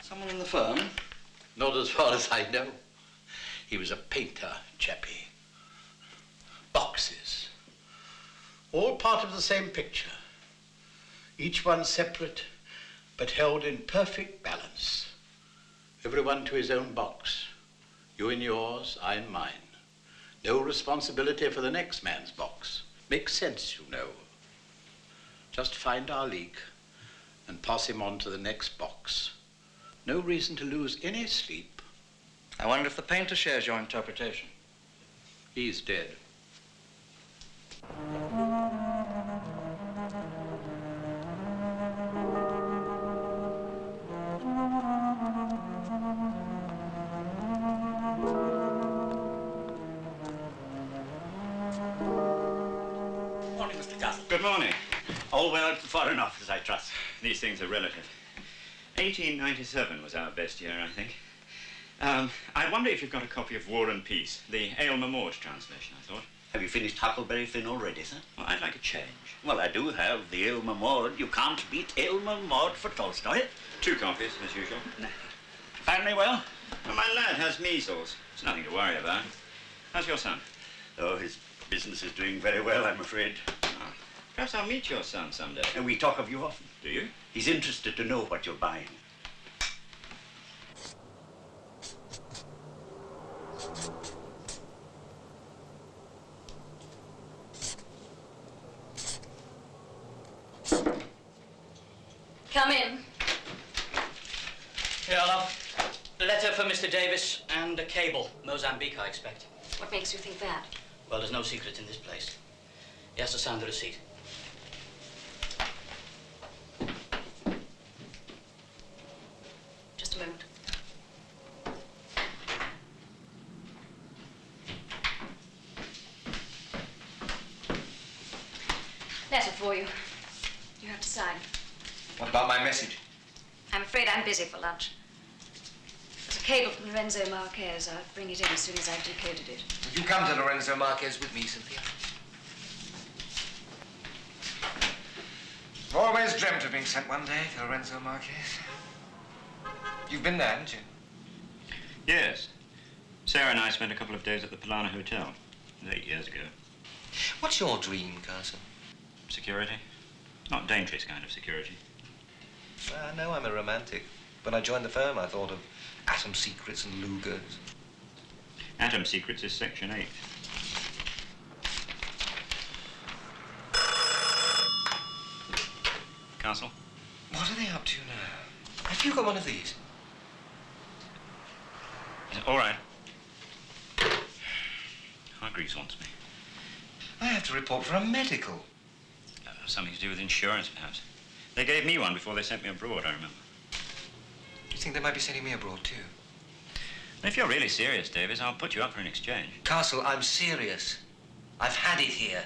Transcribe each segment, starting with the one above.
Someone in the firm? Not as far as I know. He was a painter, chappie. Boxes. All part of the same picture. Each one separate, but held in perfect balance. Everyone to his own box. You in yours, I in mine. No responsibility for the next man's box. Makes sense, you know. Just find our leak and pass him on to the next box. No reason to lose any sleep. I wonder if the painter shares your interpretation. He's dead. Morning, Mr. Castle. Good morning. All well at the Foreign Office, I trust. These things are relative. 1897 was our best year, I think. I wonder if you've got a copy of War and Peace, the Aylmer Maude translation, I thought. Have you finished Huckleberry Finn already, sir? Well, I'd like a change. Well, I do have the Aylmer Maude. You can't beat Aylmer Maude for Tolstoy. 2 copies, as usual. Family well? Well, my lad has measles. It's nothing to worry about. How's your son? Oh, his business is doing very well, I'm afraid. Oh, perhaps I'll meet your son someday. And we talk of you often. Do you? He's interested to know what you're buying. Come in. Here, love. A letter for Mr. Davis and a cable. Mozambique, I expect. What makes you think that? Well, there's no secret in this place. He has to sign the receipt. Just a moment. Letter for you. You have to sign. What about my message? I'm afraid I'm busy for lunch. There's a cable from Lorenzo Marquez. I'll bring it in as soon as I've decoded it. Would you come to Lorenzo Marquez with me, Cynthia? I've always dreamt of being sent one day to Lorenzo Marquez. You've been there, haven't you? Yes. Sarah and I spent a couple of days at the Polana Hotel. It was 8 years ago. What's your dream, Carson? Security. Not dangerous kind of security. I know I'm a romantic. When I joined the firm, I thought of atom secrets and Lugers. Atom Secrets is Section 8. Castle? What are they up to now? Have you got one of these? All right. Hargreaves wants me. I have to report for a medical. Something to do with insurance, perhaps. They gave me one before they sent me abroad, I remember. You think they might be sending me abroad, too? If you're really serious, Davis, I'll put you up for an exchange. Castle, I'm serious. I've had it here.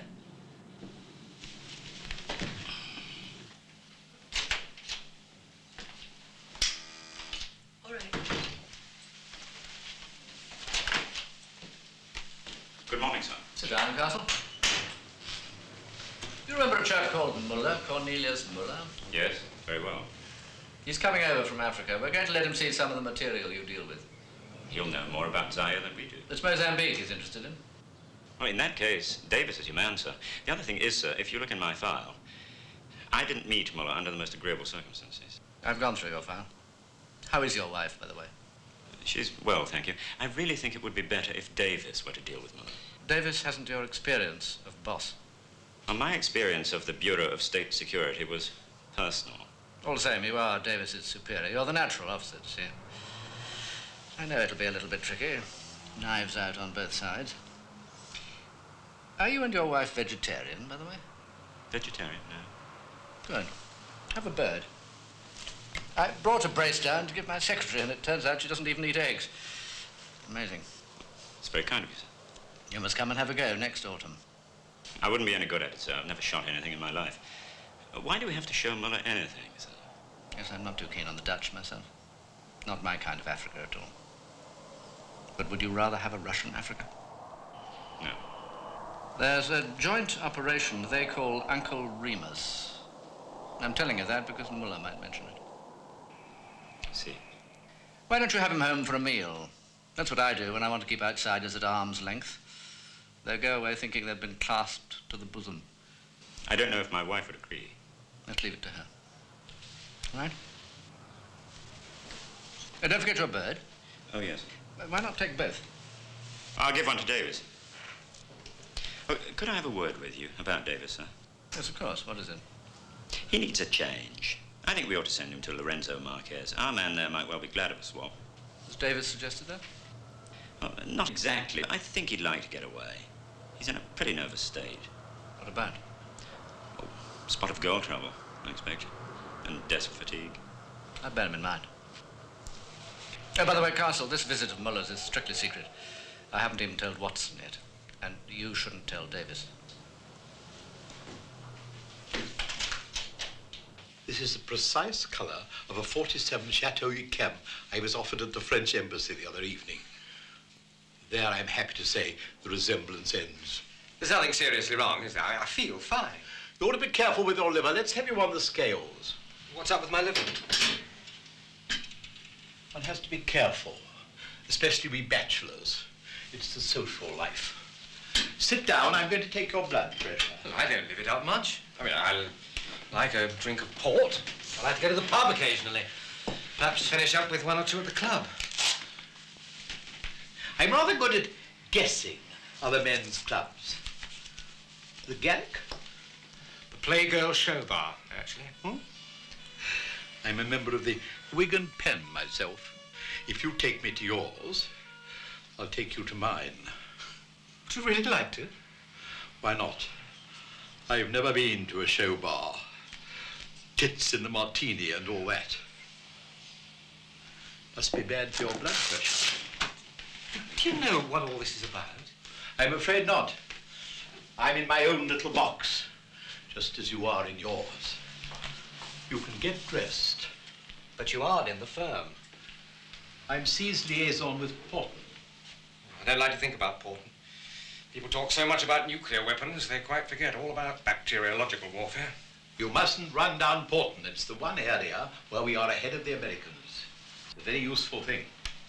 All right. Good morning, sir. Sit down, Castle. You remember a chap called Muller, Cornelius Muller? Yes, very well. He's coming over from Africa. We're going to let him see some of the material you deal with. He'll know more about Zaire than we do. It's Mozambique he's interested in. Well, in that case, Davis is your man, sir. The other thing is, sir, if you look in my file, I didn't meet Muller under the most agreeable circumstances. I've gone through your file. How is your wife, by the way? She's well, thank you. I really think it would be better if Davis were to deal with Muller. Davis hasn't your experience of boss. Well, my experience of the Bureau of State Security was personal. All the same, you are Davis's superior. You're the natural officer to see him. I know it'll be a little bit tricky. Knives out on both sides. Are you and your wife vegetarian, by the way? Vegetarian, no. Good. Have a bird. I brought a brace down to give my secretary, and it turns out she doesn't even eat eggs. Amazing. It's very kind of you, sir. You must come and have a go next autumn. I wouldn't be any good at it, sir. I've never shot anything in my life. Why do we have to show Muller anything, sir? Yes, I'm not too keen on the Dutch myself. Not my kind of Africa at all. But would you rather have a Russian Africa? No. There's a joint operation they call Uncle Remus. I'm telling you that because Muller might mention it. I see. Why don't you have him home for a meal? That's what I do when I want to keep outsiders at arm's length. They go away thinking they've been clasped to the bosom. I don't know if my wife would agree. Let's leave it to her. All right? Don't forget your bird. Oh, yes. Why not take both? I'll give one to Davis. Oh, could I have a word with you about Davis, sir? Yes, of course. What is it? He needs a change. I think we ought to send him to Lorenzo Marquez. Our man there might well be glad of a swap. Has Davis suggested that? Well, not exactly. I think he'd like to get away. He's in a pretty nervous state. What about? Oh, spot of gold trouble, I expect. And desk fatigue. I'd bear him in mind. Oh, by the way, Castle, this visit of Muller's is strictly secret. I haven't even told Watson yet. And you shouldn't tell Davis. This is the precise colour of a 47 Chateau Yquem I was offered at the French embassy the other evening. There, I'm happy to say, the resemblance ends. There's nothing seriously wrong, is there? I feel fine. You ought to be careful with your liver. Let's have you on the scales. What's up with my liver? One has to be careful, especially we bachelors. It's the social life. Sit down. I'm going to take your blood pressure. Well, I don't live it up much. I mean, I'll like a drink of port. I like to go to the pub occasionally. Perhaps finish up with one or two at the club. I'm rather good at guessing other men's clubs. The Gallic? The Playgirl Show Bar, actually. I'm a member of the Wigan Pen myself. If you take me to yours, I'll take you to mine. Would you really like to? Why not? I've never been to a show bar. Tits in the martini and all that. Must be bad for your blood pressure. Do you know what all this is about? I'm afraid not. I'm in my own little box, just as you are in yours. You can get dressed. But you aren't in the firm. I'm C's liaison with Portland. I don't like to think about Portland. People talk so much about nuclear weapons, they quite forget all about bacteriological warfare. You mustn't run down Portland. It's the one area where we are ahead of the Americans. It's a very useful thing.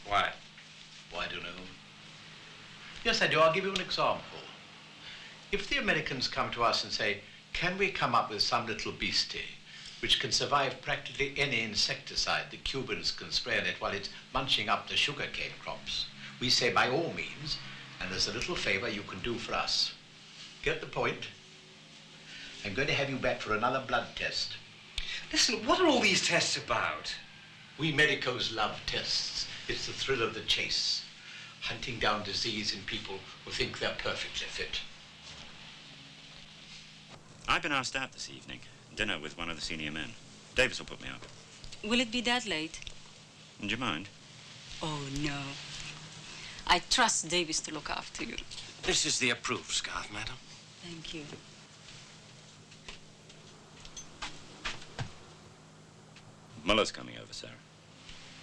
Why? Well, I don't know. Yes, I do. I'll give you an example. If the Americans come to us and say, can we come up with some little beastie which can survive practically any insecticide the Cubans can spray on it while it's munching up the sugarcane crops, we say by all means, and there's a little favor you can do for us. Get the point? I'm going to have you back for another blood test. Listen, what are all these tests about? We medicos love tests. It's the thrill of the chase. Hunting down disease in people who think they're perfectly fit. I've been asked out this evening. Dinner with one of the senior men. Davis will put me up. Will it be that late? Do you mind? Oh, no. I trust Davis to look after you. This is the approved scarf, madam. Thank you. Muller's coming over, Sarah.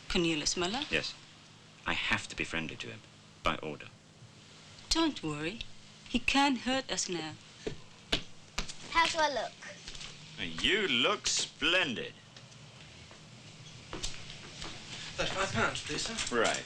Cornelius Muller? Yes. I have to be friendly to him, by order. Don't worry. He can't hurt us now. How do I look? You look splendid. £35, please, sir. Right.